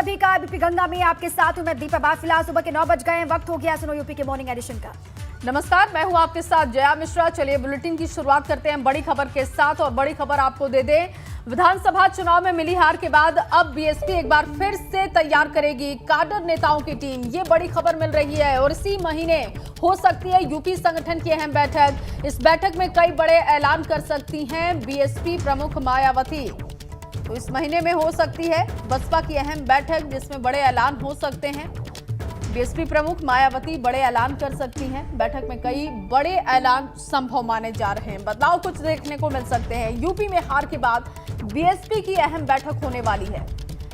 सभी का बीपी गंगा में आपके साथ हूं मैं दीपा बात। फिलहाल सुबह के 9 बज गए हैं, वक्त हो गया सुनो यूपी के मॉर्निंग एडिशन का। नमस्कार, मैं हूं आपके साथ जया मिश्रा। चलिए बुलेटिन की शुरुआत करते हैं बड़ी खबर के साथ। और बड़ी खबर आपको दे दें, विधानसभा चुनाव में मिली हार के बाद अब बीएसपी एक बार फिर से तैयार करेगी काडर नेताओं की टीम। ये बड़ी खबर मिल रही है और इसी महीने हो सकती है यूपी संगठन की अहम बैठक। इस बैठक में कई बड़े ऐलान कर सकती हैं बीएसपी प्रमुख मायावती। तो इस महीने में हो सकती है बसपा की अहम बैठक जिसमें बड़े ऐलान हो सकते हैं। बीएसपी प्रमुख मायावती बड़े ऐलान कर सकती हैं। बैठक में कई बड़े ऐलान संभव माने जा रहे हैं। बदलाव कुछ देखने को मिल सकते हैं। यूपी में हार के बाद बीएसपी की अहम बैठक होने वाली है।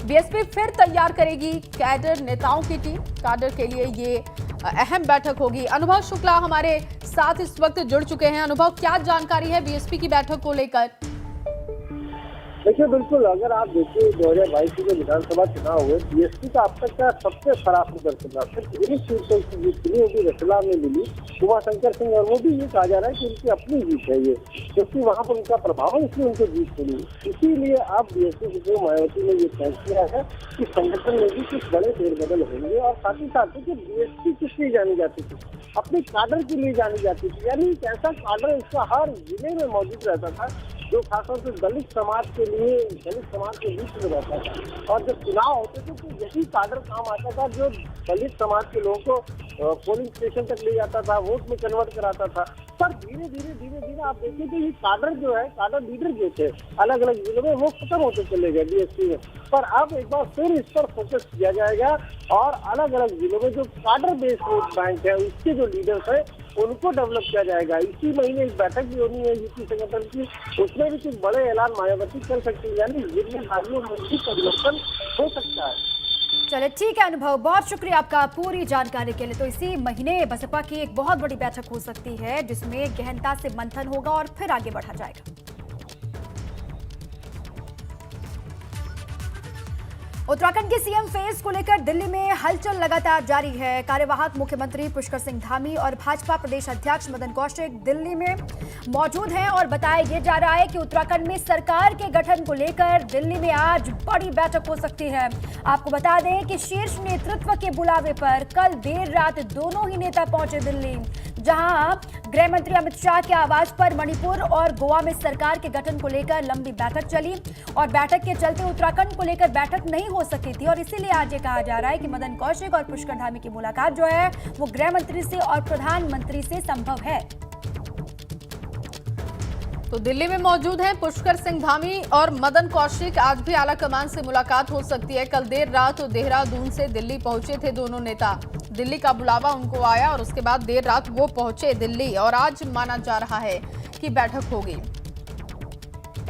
बीएसपी फिर तैयार करेगी कैडर नेताओं की टीम। कैडर के लिए ये अहम बैठक होगी। अनुभव शुक्ला हमारे साथ इस वक्त जुड़ चुके हैं। अनुभव, क्या जानकारी है बीएसपी की बैठक को लेकर? देखिए, बिल्कुल अगर आप देखिए 2022 के जो विधानसभा चुनाव हुए, बीएसपी का अब तक का सबसे खराब प्रदर्शन रहा। सिर्फ इन्हीं सीटों की जीत मिली, वो भी रतलाम में मिली उमाशंकर सिंह, और वो भी ये कहा जा रहा है कि उनकी अपनी जीत है ये, क्योंकि वहाँ पर उनका प्रभाव है, इसलिए उनको जीत मिली। इसीलिए अब बीएसपी की मायावती ने ये तय किया है कि संगठन में भी कुछ बड़े फेरबदल होंगे। और साथ ही साथ कि बीएसपी किस लिए जानी जाती थी, अपने काडर के लिए जानी जाती थी। यानी एक ऐसा काडर इसका हर जिले में मौजूद रहता था जो खासतौर से दलित समाज के लिए, दलित समाज के बीच में रहता था। और जब चुनाव होते थे तो यही काडर काम आता था जो दलित समाज के लोगों को पोलिंग स्टेशन तक ले जाता था, वोट में कन्वर्ट कराता था। पर धीरे धीरे आप देखिए कि ये काडर जो है, काडर लीडर जो थे अलग अलग जिलों में, वो खत्म होते चले गए बीएसपी में। पर अब एक बार फिर इस पर फोकस किया जाएगा और अलग अलग जिलों में जो काडर बेस्ड वोट बैंक है, उसके जो लीडर्स है उनको डेवलप किया जाएगा। इसी महीने एक बैठक भी होनी है यूपी संगठन की, उसमें भी कुछ बड़े ऐलान मायावती कर सकती है। यानी जिम्मेदारियों में भी परिवर्तन हो सकता है। चले ठीक है अनुभव, बहुत शुक्रिया आपका पूरी जानकारी के लिए। तो इसी महीने बसपा की एक बहुत बड़ी बैठक हो सकती है जिसमें गहनता से मंथन होगा और फिर आगे बढ़ा जाएगा। उत्तराखंड के सीएम फेज को लेकर दिल्ली में हलचल लगातार जारी है। कार्यवाहक मुख्यमंत्री पुष्कर सिंह धामी और भाजपा प्रदेश अध्यक्ष मदन कौशिक दिल्ली में मौजूद हैं और बताया यह जा रहा है कि उत्तराखंड में सरकार के गठन को लेकर दिल्ली में आज बड़ी बैठक हो सकती है। आपको बता दें कि शीर्ष नेतृत्व के बुलावे पर कल देर रात दोनों ही नेता पहुंचे दिल्ली, जहां गृह मंत्री अमित शाह के आवाज पर मणिपुर और गोवा में सरकार के गठन को लेकर लंबी बैठक चली और बैठक के चलते उत्तराखंड को लेकर बैठक नहीं हो सकी थी। और इसीलिए आज ये कहा जा रहा है कि मदन कौशिक और पुष्कर धामी की मुलाकात जो है वो गृह मंत्री से और प्रधानमंत्री से संभव है। तो दिल्ली में मौजूद हैं पुष्कर सिंह धामी और मदन कौशिक। आज भी आला कमान से मुलाकात हो सकती है। कल देर रात देहरादून से दिल्ली पहुंचे थे दोनों नेता। दिल्ली का बुलावा उनको आया और उसके बाद देर रात वो पहुंचे दिल्ली और आज माना जा रहा है कि बैठक होगी।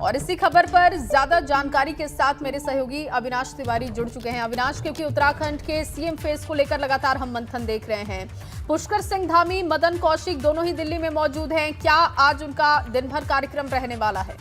और इसी खबर पर ज्यादा जानकारी के साथ मेरे सहयोगी अविनाश तिवारी जुड़ चुके हैं। अविनाश, क्योंकि उत्तराखंड के सीएम फेस को लेकर लगातार हम मंथन देख रहे हैं, पुष्कर सिंह धामी, मदन कौशिक दोनों ही दिल्ली में मौजूद हैं। क्या आज उनका दिन भर कार्यक्रम रहने वाला है?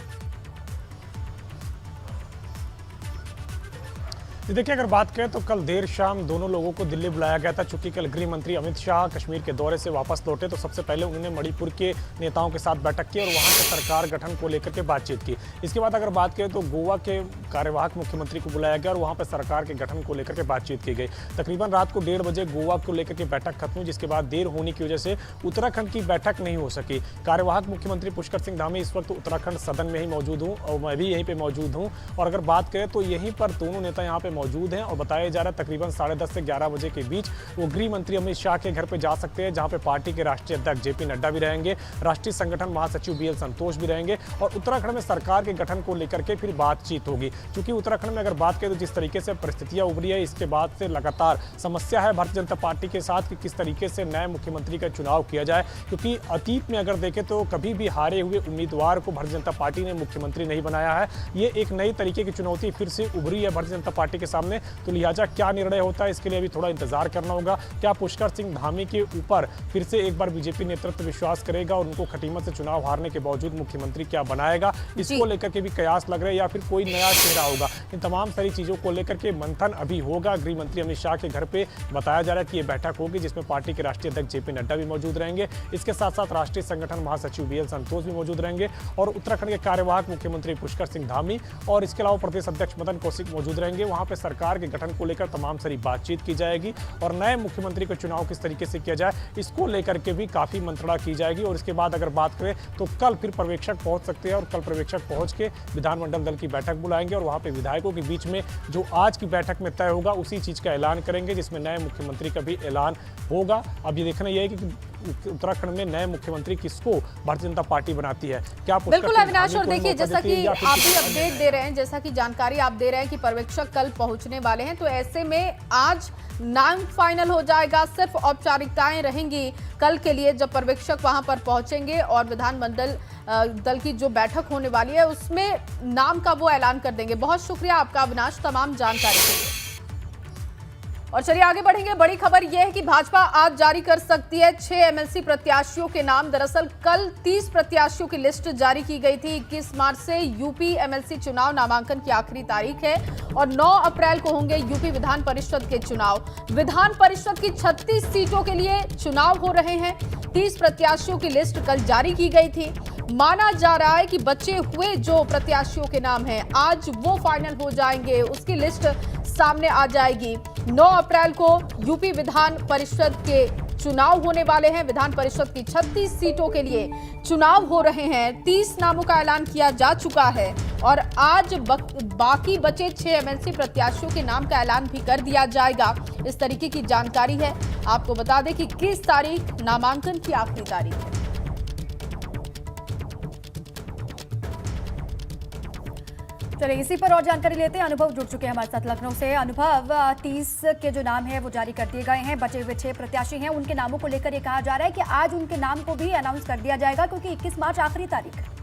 देखिए, अगर बात करें तो कल देर शाम दोनों लोगों को दिल्ली बुलाया गया था। चूंकि कल गृह मंत्री अमित शाह कश्मीर के दौरे से वापस लौटे तो सबसे पहले उन्होंने मणिपुर के नेताओं के साथ बैठक की और वहां पर सरकार गठन को लेकर के बातचीत की। इसके बाद अगर बात करें तो गोवा के कार्यवाहक मुख्यमंत्री को बुलाया गया और वहां पर सरकार के गठन को लेकर के बातचीत की गई। तकरीबन रात को 1:30 बजे गोवा को लेकर के बैठक खत्म हुई, जिसके बाद देर होने की वजह से उत्तराखंड की बैठक नहीं हो सकी। कार्यवाहक मुख्यमंत्री पुष्कर सिंह धामी इस वक्त उत्तराखंड सदन में ही मौजूद हूँ और मैं भी यहीं पर मौजूद हूँ। और अगर बात करें तो यहीं पर दोनों नेता यहाँ पे मौजूद हैं और बताया जा रहा है तकरीबन 10:30 से 11 बजे के बीच वो गृह मंत्री अमित शाह के घर पे जा सकते हैं, जहां पे पार्टी के राष्ट्रीय अध्यक्ष जेपी नड्डा भी रहेंगे, राष्ट्रीय संगठन महासचिव बीएल संतोष भी रहेंगे और उत्तराखंड में सरकार के गठन को लेकर के फिर बातचीत होगी। क्योंकि उत्तराखंड में अगर बात करें तो जिस तरीके से परिस्थितियां उभरी है, इसके बाद से लगातार समस्या है भारतीय जनता पार्टी के साथ कि किस तरीके से नए मुख्यमंत्री का चुनाव किया जाए। क्योंकि अतीत में अगर देखें तो कभी भी हारे हुए उम्मीदवार को भारतीय जनता पार्टी ने मुख्यमंत्री नहीं बनाया है। ये एक नई तरीके की चुनौती फिर से उभरी है भारतीय जनता पार्टी के सामने। तो लिहाजा क्या निर्णय होता है इसके लिए अभी थोड़ा इंतजार करना होगा। क्या पुष्कर सिंह धामी के ऊपर फिर से एक बार बीजेपी नेतृत्व विश्वास करेगा और उनको खटीमत से चुनाव हारने के बावजूद मुख्यमंत्री क्या बनाएगा, इसको लेकर लेकर के भी कयास लग रहे हैं या फिर कोई नया चेहरा होगा। इन तमाम सारी चीज़ों को लेकर के मंथन अभी होगा। गृह मंत्री अमित शाह के घर पे बताया जा रहा है कि ये बैठक होगी, जिसमें पार्टी के राष्ट्रीय अध्यक्ष जेपी नड्डा भी मौजूद रहेंगे। इसके साथ साथ राष्ट्रीय संगठन महासचिव बीएल संतोष भी मौजूद रहेंगे और उत्तराखंड के कार्यवाहक मुख्यमंत्री पुष्कर सिंह धामी और इसके अलावा प्रदेश अध्यक्ष मदन कौशिक मौजूद रहेंगे। वहां पे सरकार के गठन को लेकर तमाम सारी बातचीत की जाएगी और नए मुख्यमंत्री का चुनाव किस तरीके से किया जाए इसको लेकर के भी काफी मंत्रणा की जाएगी। और इसके बाद अगर बात करें तो कल फिर पर्यवेक्षक पहुंच सकते हैं और कल पर्यवेक्षक पहुंच के विधानमंडल दल की बैठक बुलाएंगे और वहां पे विधायकों के बीच में जो आज की बैठक में तय होगा उसी चीज का ऐलान करेंगे, जिसमें नए मुख्यमंत्री का भी ऐलान होगा। अब ये देखना यह है कि उत्तराखंड में नए मुख्यमंत्री किसको भारतीय जनता पार्टी बनाती है। क्या बिल्कुल अविनाश, और देखिए जैसा कि आप भी अपडेट दे रहे हैं, जैसा कि जानकारी आप दे रहे हैं कि पर्यवेक्षक कल पहुंचने वाले हैं, तो ऐसे में आज नाम फाइनल हो जाएगा, सिर्फ औपचारिकताएं रहेंगी कल के लिए जब पर्यवेक्षक वहां पर पहुंचेंगे और विधानमंडल दल की जो बैठक होने वाली है उसमें नाम का वो ऐलान कर देंगे। बहुत शुक्रिया आपका अविनाश तमाम जानकारी के लिए। और चलिए आगे बढ़ेंगे। बड़ी खबर यह है कि भाजपा आज जारी कर सकती है 6 एमएलसी प्रत्याशियों के नाम। दरअसल कल 30 प्रत्याशियों की लिस्ट जारी की गई थी। 21 मार्च से यूपी एमएलसी चुनाव नामांकन की आखिरी तारीख है और 9 अप्रैल को होंगे यूपी विधान परिषद के चुनाव। विधान परिषद की 36 सीटों के लिए चुनाव हो रहे हैं। 30 प्रत्याशियों की लिस्ट कल जारी की गई थी। माना जा रहा है कि बचे हुए जो प्रत्याशियों के नाम हैं आज वो फाइनल हो जाएंगे, उसकी लिस्ट सामने आ जाएगी। 9 अप्रैल को यूपी विधान परिषद के चुनाव होने वाले हैं। विधान परिषद की 36 सीटों के लिए चुनाव हो रहे हैं। 30 नामों का ऐलान किया जा चुका है और आज बाकी बचे 6 एमएलसी प्रत्याशियों के नाम का ऐलान भी कर दिया जाएगा। इस तरीके की जानकारी है। आपको बता दें कि 21 तारीख नामांकन की आखिरी तारीख है। चलिए इसी पर और जानकारी लेते हैं। अनुभव जुड़ चुके हैं हमारे साथ लखनऊ से। अनुभव, 30 के जो नाम है वो जारी कर दिए गए हैं। बचे हुए 6 प्रत्याशी हैं, उनके नामों को लेकर ये कहा जा रहा है कि आज उनके नाम को भी अनाउंस कर दिया जाएगा क्योंकि 21 मार्च आखिरी तारीख है।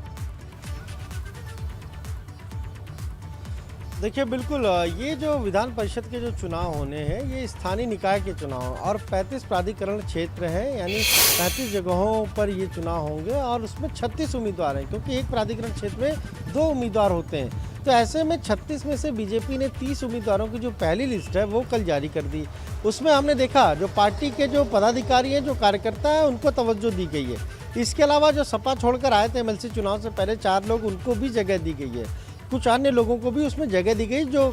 देखिए बिल्कुल, ये जो विधान परिषद के जो चुनाव होने हैं ये स्थानीय निकाय के चुनाव और 35 प्राधिकरण क्षेत्र हैं, यानी 35 जगहों पर ये चुनाव होंगे और उसमें 36 उम्मीदवार हैं क्योंकि एक प्राधिकरण क्षेत्र में 2 उम्मीदवार होते हैं। तो ऐसे में 36 में से बीजेपी ने 30 उम्मीदवारों की जो पहली लिस्ट है वो कल जारी कर दी। उसमें हमने देखा जो पार्टी के जो पदाधिकारी हैं, जो कार्यकर्ता हैं, उनको तवज्जो दी गई है। इसके अलावा जो सपा छोड़कर आए थे एमएलसी चुनाव से पहले 4 लोग, उनको भी जगह दी गई है। कुछ अन्य लोगों को भी उसमें जगह दी गई जो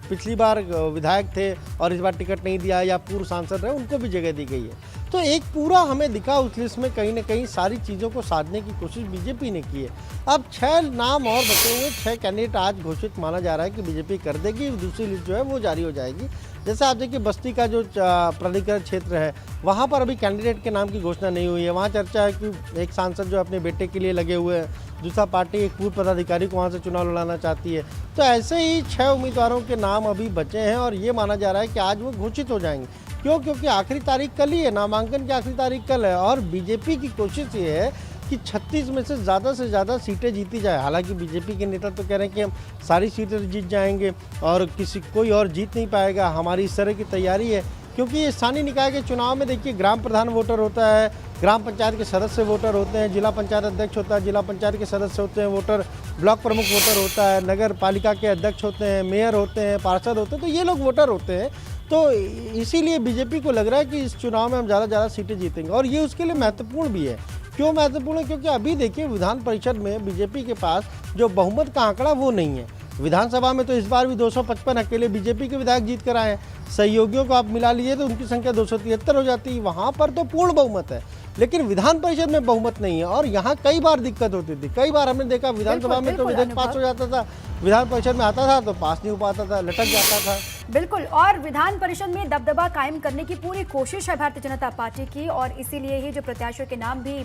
पिछली बार विधायक थे और इस बार टिकट नहीं दिया या पूर्व सांसद रहे, उनको भी जगह दी गई है। तो एक पूरा हमें दिखा उस लिस्ट में कहीं ना कहीं सारी चीज़ों को साधने की कोशिश बीजेपी ने की है। अब 6 नाम और बचे हुए, 6 कैंडिडेट आज घोषित माना जा रहा है कि बीजेपी कर देगी। दूसरी लिस्ट जो है वो जारी हो जाएगी। जैसे आप देखिए बस्ती का जो प्राधिकरण क्षेत्र है वहाँ पर अभी कैंडिडेट के नाम की घोषणा नहीं हुई है। वहाँ चर्चा है कि एक सांसद जो अपने बेटे के लिए लगे हुए हैं, दूसरा पार्टी एक पूर्व पदाधिकारी को वहाँ से चुनाव लड़ाना चाहती है। तो ऐसे ही 6 उम्मीदवारों के नाम अभी बचे हैं और ये माना जा रहा है कि आज वो घोषित हो जाएंगे। क्यों? क्योंकि आखिरी तारीख कल ही है, नामांकन की आखिरी तारीख कल है और बीजेपी की कोशिश ये है कि 36 में से ज़्यादा सीटें जीती जाए। हालांकि बीजेपी के नेता तो कह रहे हैं कि हम सारी सीटें जीत जाएंगे और कोई और जीत नहीं पाएगा। हमारी इस तरह की तैयारी है क्योंकि स्थानीय निकाय के चुनाव में देखिए ग्राम प्रधान वोटर होता है, ग्राम पंचायत के सदस्य वोटर होते हैं, जिला पंचायत अध्यक्ष होता है, जिला पंचायत के सदस्य होते हैं वोटर, ब्लॉक प्रमुख वोटर होता है, नगर पालिका के अध्यक्ष होते हैं, मेयर होते हैं, पार्षद होते हैं, तो ये लोग वोटर होते हैं। तो इसीलिए बीजेपी को लग रहा है कि इस चुनाव में हम ज़्यादा सीटें जीतेंगे और ये उसके लिए महत्वपूर्ण भी है। क्यों महत्वपूर्ण है? क्योंकि अभी देखिए विधान परिषद में बीजेपी के पास जो बहुमत का आंकड़ा वो नहीं है। विधानसभा में तो इस बार भी 255 अकेले बीजेपी के विधायक जीत कर आए हैं। सहयोगियों को आप मिला लीजिए तो उनकी संख्या 273 हो जाती है। वहाँ पर तो पूर्ण बहुमत है, लेकिन विधान परिषद में बहुमत नहीं है और यहाँ कई बार दिक्कत होती थी। कई बार हमने देखा विधानसभा में तो विधेयक पास हो जाता था, विधान परिषद में आता था तो पास नहीं हो पाता था, लटक जाता था। बिल्कुल, और विधान परिषद में दबदबा कायम करने की पूरी कोशिश है भारतीय जनता पार्टी की और इसीलिए ही जो प्रत्याशियों के नाम भी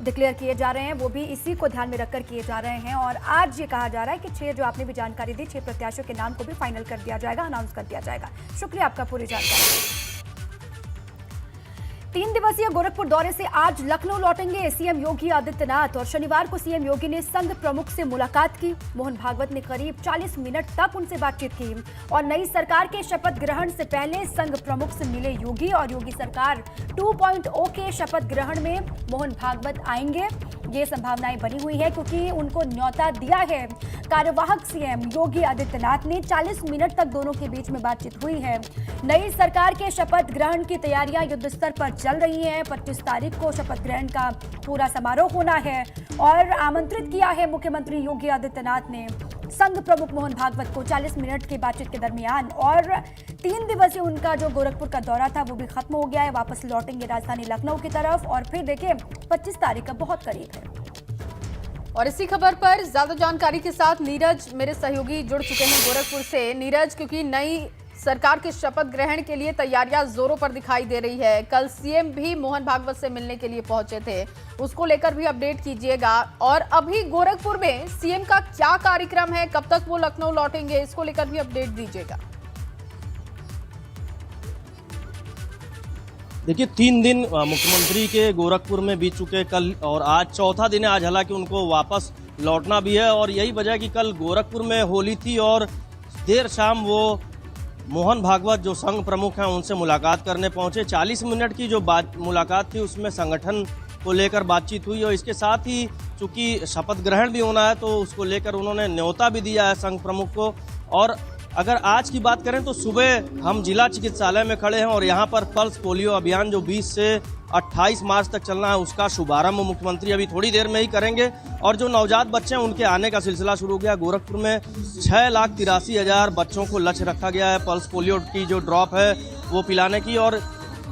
डिक्लेयर किए जा रहे हैं वो भी इसी को ध्यान में रखकर किए जा रहे हैं। और आज ये कहा जा रहा है कि 6 जो आपने भी जानकारी दी, 6 प्रत्याशियों के नाम को भी फाइनल कर दिया जाएगा, अनाउंस कर दिया जाएगा। शुक्रिया आपका पूरी जानकारी। 3 दिवसीय गोरखपुर दौरे से आज लखनऊ लौटेंगे सीएम योगी आदित्यनाथ और शनिवार को सीएम योगी ने संघ प्रमुख से मुलाकात की। मोहन भागवत ने करीब 40 मिनट तक उनसे बातचीत की और नई सरकार के शपथ ग्रहण से पहले संघ प्रमुख से मिले योगी और योगी सरकार 2.0 के शपथ ग्रहण में मोहन भागवत आएंगे। ये संभावनाएं बनी हुई है क्योंकि उनको न्योता दिया है कार्यवाहक सीएम योगी आदित्यनाथ ने। 40 मिनट तक दोनों के बीच में बातचीत हुई है। नई सरकार के शपथ ग्रहण की तैयारियां युद्ध स्तर पर चल रही हैं। 25 तारीख को शपथ ग्रहण का पूरा समारोह होना है और आमंत्रित किया है मुख्यमंत्री योगी आदित्यनाथ ने संघ प्रमुख मोहन भागवत को 40 मिनट की बातचीत के दरमियान। और 3 दिवसीय उनका जो गोरखपुर का दौरा था वो भी खत्म हो गया है। वापस लौटेंगे राजधानी लखनऊ की तरफ और फिर देखिए 25 तारीख का बहुत करीब है। और इसी खबर पर ज्यादा जानकारी के साथ नीरज मेरे सहयोगी जुड़ चुके हैं गोरखपुर से। नीरज, क्योंकि नई सरकार के शपथ ग्रहण के लिए तैयारियां जोरों पर दिखाई दे रही है, कल सीएम भी मोहन भागवत से मिलने के लिए पहुंचे थे, उसको लेकर भी अपडेट कीजिएगा। और अभी गोरखपुर में सीएम का क्या कार्यक्रम है, कब तक वो लखनऊ लौटेंगे, इसको लेकर भी अपडेट दीजिएगा। देखिए 3 दिन मुख्यमंत्री के गोरखपुर में बीत चुके कल और आज चौथा दिन है। आज हालांकि उनको वापस लौटना भी है और यही वजह कि कल गोरखपुर में होली थी और देर शाम वो मोहन भागवत जो संघ प्रमुख हैं उनसे मुलाकात करने पहुंचे। 40 मिनट की जो मुलाकात थी उसमें संगठन को लेकर बातचीत हुई और इसके साथ ही चूंकि शपथ ग्रहण भी होना है तो उसको लेकर उन्होंने न्योता भी दिया है संघ प्रमुख को। और अगर आज की बात करें तो सुबह हम जिला चिकित्सालय में खड़े हैं और यहाँ पर पल्स पोलियो अभियान जो 20 से 28 मार्च तक चलना है उसका शुभारंभ मुख्यमंत्री अभी थोड़ी देर में ही करेंगे। और जो नवजात बच्चे हैं उनके आने का सिलसिला शुरू हो गया। गोरखपुर में 6,83,000 बच्चों को लक्ष्य रखा गया है पल्स पोलियो की जो ड्रॉप है वो पिलाने की और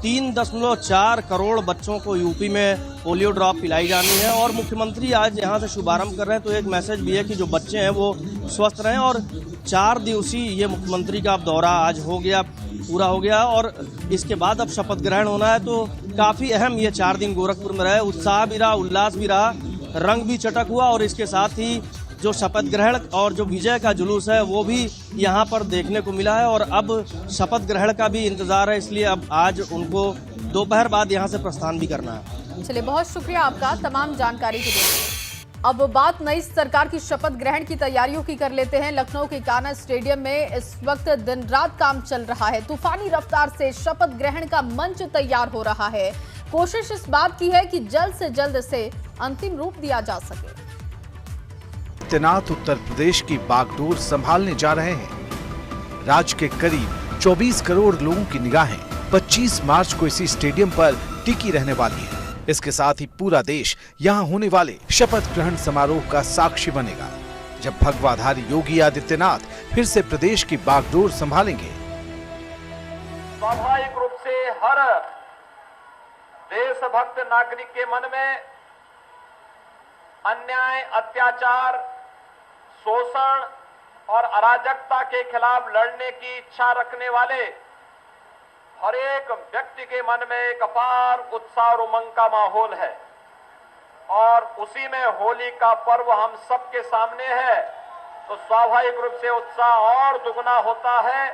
3.4 करोड़ बच्चों को यूपी में पोलियो ड्रॉप पिलाई जानी है। और मुख्यमंत्री आज यहाँ से शुभारंभ कर रहे हैं तो एक मैसेज भी है कि जो बच्चे हैं वो स्वस्थ रहें। और 4 दिवसीय ये मुख्यमंत्री का अब दौरा आज हो गया, पूरा हो गया और इसके बाद अब शपथ ग्रहण होना है तो काफ़ी अहम ये 4 दिन गोरखपुर में रहे। उत्साह भी रहा, उल्लास भी रहा, रंग भी चटक हुआ और इसके साथ ही जो शपथ ग्रहण और जो विजय का जुलूस है वो भी यहाँ पर देखने को मिला है। और अब शपथ ग्रहण का भी इंतजार है, इसलिए अब आज उनको दोपहर बाद यहाँ से प्रस्थान भी करना है। चलिए, बहुत शुक्रिया आपका तमाम जानकारी के लिए। अब बात नई सरकार की शपथ ग्रहण की तैयारियों की कर लेते हैं। लखनऊ के कान्हा स्टेडियम में इस वक्त दिन रात काम चल रहा है। तूफानी रफ्तार से शपथ ग्रहण का मंच तैयार हो रहा है। कोशिश इस बात की है कि जल्द से जल्द इसे अंतिम रूप दिया जा सके। आदित्यनाथ उत्तर प्रदेश की बागडोर संभालने जा रहे हैं। राज्य के करीब 24 करोड़ लोगों की निगाहें 25 मार्च को इसी स्टेडियम पर टिकी रहने वाली है। इसके साथ ही पूरा देश यहां होने वाले शपथ ग्रहण समारोह का साक्षी बनेगा, जब भगवाधारी योगी आदित्यनाथ फिर से प्रदेश की बागडोर संभालेंगे। स्वाभाविक रूप से हर देशभक्त नागरिक के मन में अन्याय, अत्याचार, शोषण और अराजकता के खिलाफ लड़ने की इच्छा रखने वाले हर एक व्यक्ति के मन में एक अपार उत्साह और उमंग का माहौल है और उसी में होली का पर्व हम सबके सामने है तो स्वाभाविक रूप से उत्साह और दुगना होता है।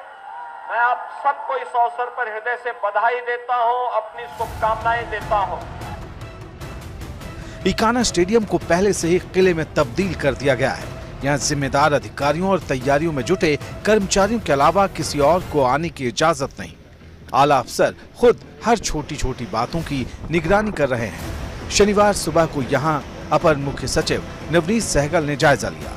मैं आप सबको इस अवसर पर हृदय से बधाई देता हूं, अपनी शुभकामनाएं देता हूं। कान्हा स्टेडियम को पहले से ही किले में तब्दील कर दिया गया है। यहाँ जिम्मेदार अधिकारियों और तैयारियों में जुटे कर्मचारियों के अलावा किसी और को आने की इजाजत नहीं। आला अफसर खुद हर छोटी छोटी बातों की निगरानी कर रहे हैं। शनिवार सुबह को यहाँ अपर मुख्य सचिव नवनीत सहगल ने जायजा लिया।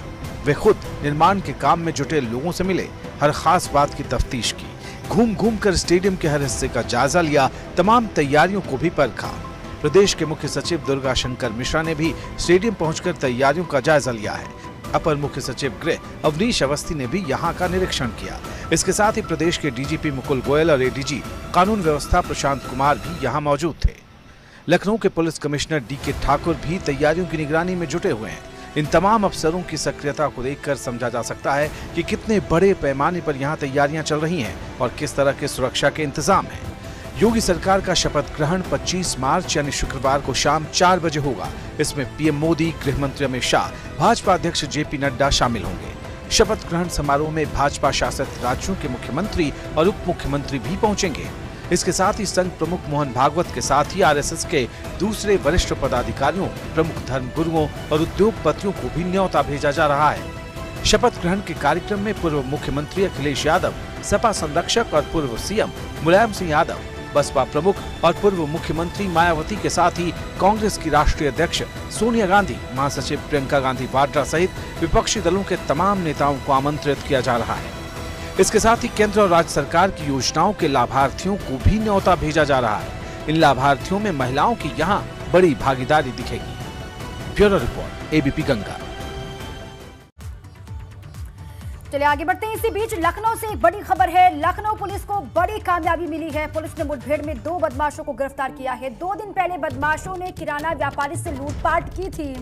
वे खुद निर्माण के काम में जुटे लोगों से मिले, हर खास बात की तफ्तीश की, घूम घूम कर स्टेडियम के हर हिस्से का जायजा लिया, तमाम तैयारियों को भी परखा। प्रदेश के मुख्य सचिव दुर्गा शंकर मिश्रा ने भी स्टेडियम पहुंचकर तैयारियों का जायजा लिया है। अपर मुख्य सचिव गृह अवनीश अवस्थी ने भी यहां का निरीक्षण किया। इसके साथ ही प्रदेश के डीजीपी मुकुल गोयल और एडीजी कानून व्यवस्था प्रशांत कुमार भी यहां मौजूद थे। लखनऊ के पुलिस कमिश्नर डीके ठाकुर भी तैयारियों की निगरानी में जुटे हुए हैं। इन तमाम अफसरों की सक्रियता को देखकर समझा जा सकता है कि कितने बड़े पैमाने पर यहाँ तैयारियां चल रही हैं और किस तरह के सुरक्षा के इंतजाम हैं। योगी सरकार का शपथ ग्रहण 25 मार्च यानी शुक्रवार को शाम 4 बजे होगा। इसमें पीएम मोदी, गृह मंत्री अमित शाह, भाजपा अध्यक्ष जेपी नड्डा शामिल होंगे। शपथ ग्रहण समारोह में भाजपा शासित राज्यों के मुख्यमंत्री और उप मुख्यमंत्री भी पहुंचेंगे। इसके साथ ही संघ प्रमुख मोहन भागवत के साथ ही आरएसएस के दूसरे वरिष्ठ पदाधिकारियों, प्रमुख धर्मगुरुओं और उद्योगपतियों को भी न्योता भेजा जा रहा है। शपथ ग्रहण के कार्यक्रम में पूर्व मुख्यमंत्री अखिलेश यादव, सपा संरक्षक और पूर्व सीएम मुलायम सिंह यादव, बसपा प्रमुख और पूर्व मुख्यमंत्री मायावती के साथ ही कांग्रेस की राष्ट्रीय अध्यक्ष सोनिया गांधी, महासचिव प्रियंका गांधी वाड्रा सहित विपक्षी दलों के तमाम नेताओं को आमंत्रित किया जा रहा है। इसके साथ ही केंद्र और राज्य सरकार की योजनाओं के लाभार्थियों को भी न्योता भेजा जा रहा है। इन लाभार्थियों में महिलाओं की यहाँ बड़ी भागीदारी दिखेगी। Bureau report, ABP Ganga. चलिए आगे बढ़ते हैं। इसी बीच लखनऊ से एक बड़ी खबर है। लखनऊ पुलिस को बड़ी कामयाबी मिली है। पुलिस ने मुठभेड़ में 2 बदमाशों को गिरफ्तार किया है। 2 दिन पहले बदमाशों ने किराना व्यापारी से लूटपाट की थी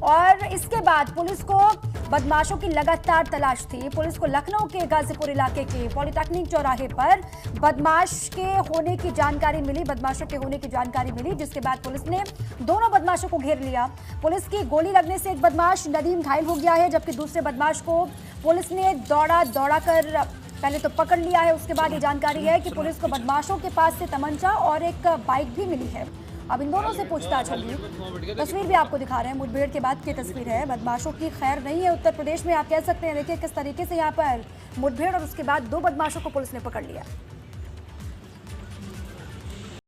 और इसके बाद पुलिस को बदमाशों की लगातार तलाश थी। पुलिस को लखनऊ के गाजीपुर इलाके के पॉलिटेक्निक चौराहे पर बदमाशों के होने की जानकारी मिली, जिसके बाद पुलिस ने दोनों बदमाशों को घेर लिया। पुलिस की गोली लगने से एक बदमाश नदीम घायल हो गया है, जबकि दूसरे बदमाश को पुलिस ने दौड़ा कर पहले तो पकड़ लिया है। उसके बाद ये जानकारी है कि पुलिस को बदमाशों के पास से तमंचा और एक बाइक भी मिली है। अब इन दोनों से पूछताछ होगी। तस्वीर भी आपको दिखा रहे हैं, मुठभेड़ के बाद की तस्वीर है। बदमाशों की खैर नहीं है उत्तर प्रदेश में, आप कह सकते हैं। देखिए किस तरीके से यहाँ पर मुठभेड़ और उसके बाद 2 बदमाशों को पुलिस ने पकड़ लिया।